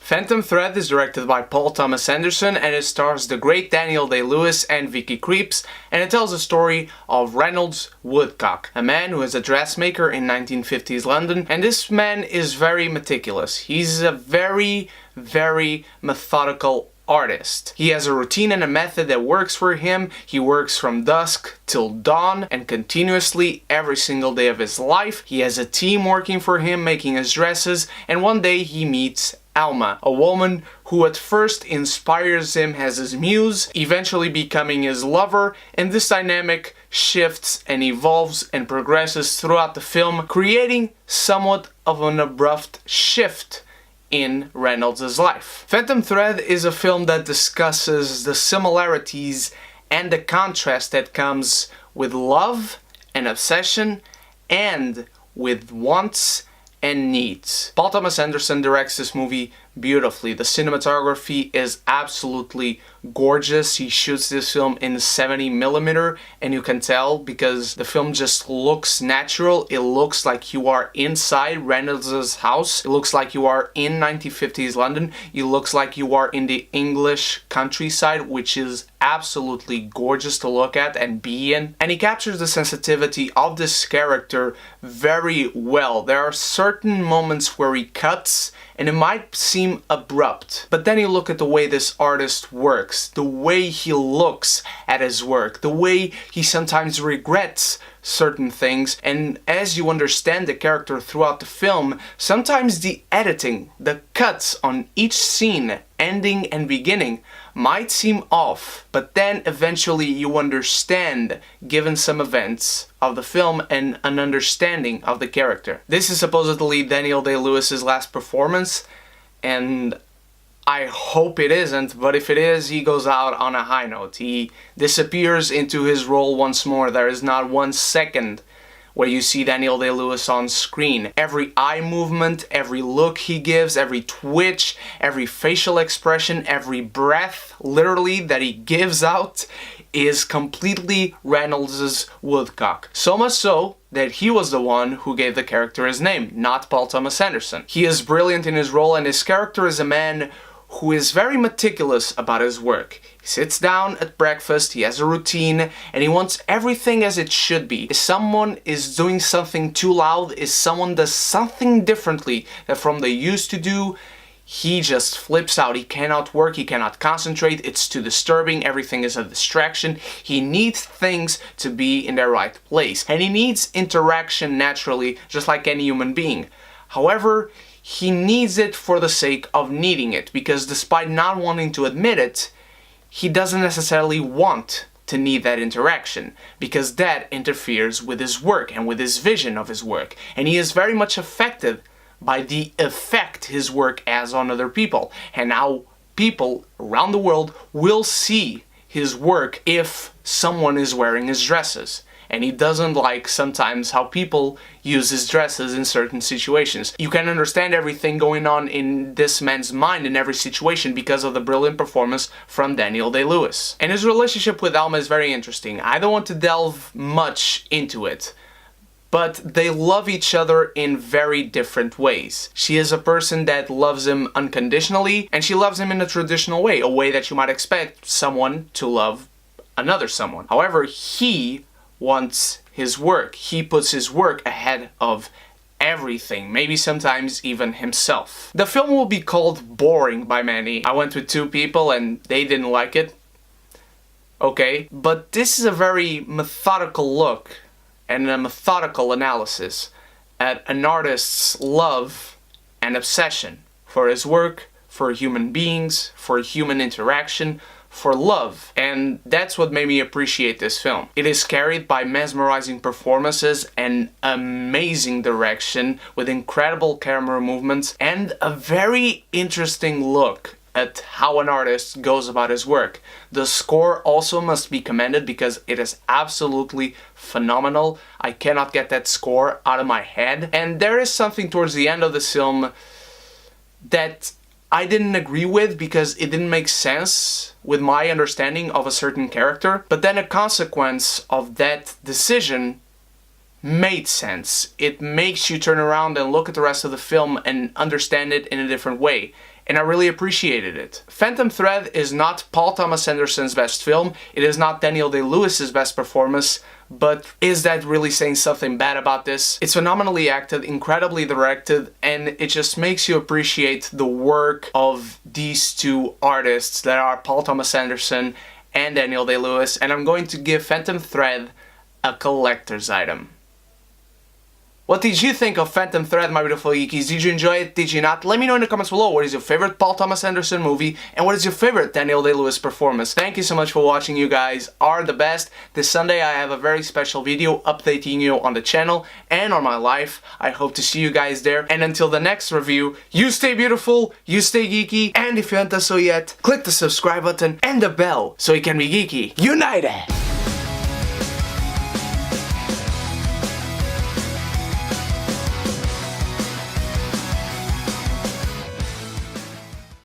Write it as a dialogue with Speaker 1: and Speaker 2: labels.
Speaker 1: Phantom Thread is directed by Paul Thomas Anderson and it stars the great Daniel Day-Lewis and Vicky Krieps, and it tells the story of Reynolds Woodcock, a man who is a dressmaker in 1950s London, and this man is very meticulous. He's a very methodical artist. He has a routine and a method that works for him. He works from dusk till dawn and continuously every single day of his life. He has a team working for him making his dresses, and one day he meets Alma, a woman who at first inspires him as his muse, eventually becoming his lover, and this dynamic shifts and evolves and progresses throughout the film, creating somewhat of an abrupt shift in Reynolds' life. Phantom Thread is a film that discusses the similarities and the contrast that comes with love and obsession and with wants and needs. Paul Thomas Anderson directs this movie beautifully. The cinematography is absolutely gorgeous. He shoots this film in 70mm, and you can tell because the film just looks natural. It looks like you are inside Reynolds' house. It looks like you are in 1950s London. It looks like you are in the English countryside, which is absolutely gorgeous to look at and be in. And he captures the sensitivity of this character very well. There are certain moments where he cuts and it might seem abrupt, but then you look at the way this artist works, the way he looks at his work, the way he sometimes regrets certain things, and as you understand the character throughout the film, sometimes the editing, the cuts on each scene, ending and beginning, might seem off, but then eventually you understand, given some events of the film and an understanding of the character. This is supposedly Daniel Day-Lewis's last performance, and I hope it isn't, but if it is, he goes out on a high note. He disappears into his role once more. There is not 1 second where you see Daniel Day-Lewis on screen. Every eye movement, every look he gives, every twitch, every facial expression, every breath, literally, that he gives out is completely Reynolds' Woodcock. So much so that he was the one who gave the character his name, not Paul Thomas Anderson. He is brilliant in his role, and his character is a man who is very meticulous about his work. He sits down at breakfast, he has a routine, and he wants everything as it should be. If someone is doing something too loud, if someone does something differently than from they used to do, he just flips out. He cannot work, he cannot concentrate, it's too disturbing, everything is a distraction. He needs things to be in their right place, and he needs interaction naturally, just like any human being. However, he needs it for the sake of needing it, because despite not wanting to admit it, he doesn't necessarily want to need that interaction, because that interferes with his work and with his vision of his work, and he is very much affected by the effect his work has on other people, and how people around the world will see his work if someone is wearing his dresses. And he doesn't like sometimes how people use his dresses in certain situations. You can understand everything going on in this man's mind in every situation because of the brilliant performance from Daniel Day-Lewis. And his relationship with Alma is very interesting. I don't want to delve much into it, but they love each other in very different ways. She is a person that loves him unconditionally, and she loves him in a traditional way, a way that you might expect someone to love another someone. However, he wants his work. He puts his work ahead of everything, maybe sometimes even himself. The film will be called boring by many. I went with 2 people and they didn't like it. Okay, but this is a very methodical look and a methodical analysis at an artist's love and obsession for his work, for human beings, for human interaction, for love, and that's what made me appreciate this film. It is carried by mesmerizing performances and amazing direction with incredible camera movements and a very interesting look at how an artist goes about his work. The score also must be commended because it is absolutely phenomenal. I cannot get that score out of my head, and there is something towards the end of the film that I didn't agree with because it didn't make sense with my understanding of a certain character, but then a consequence of that decision made sense. It makes you turn around and look at the rest of the film and understand it in a different way. and I really appreciated it. Phantom Thread is not Paul Thomas Anderson's best film, it is not Daniel Day-Lewis's best performance, but is that really saying something bad about this? It's phenomenally acted, incredibly directed, and it just makes you appreciate the work of these two artists that are Paul Thomas Anderson and Daniel Day-Lewis, and I'm going to give Phantom Thread a collector's item. What did you think of Phantom Thread, my beautiful geekies? Did you enjoy it? Did you not? Let me know in the comments below what is your favorite Paul Thomas Anderson movie and what is your favorite Daniel Day-Lewis performance. Thank you so much for watching. You guys are the best. This Sunday I have a very special video updating you on the channel and on my life. I hope to see you guys there. And until the next review, you stay beautiful, you stay geeky, and if you haven't done so yet, click the subscribe button and the bell so you can be geeky united!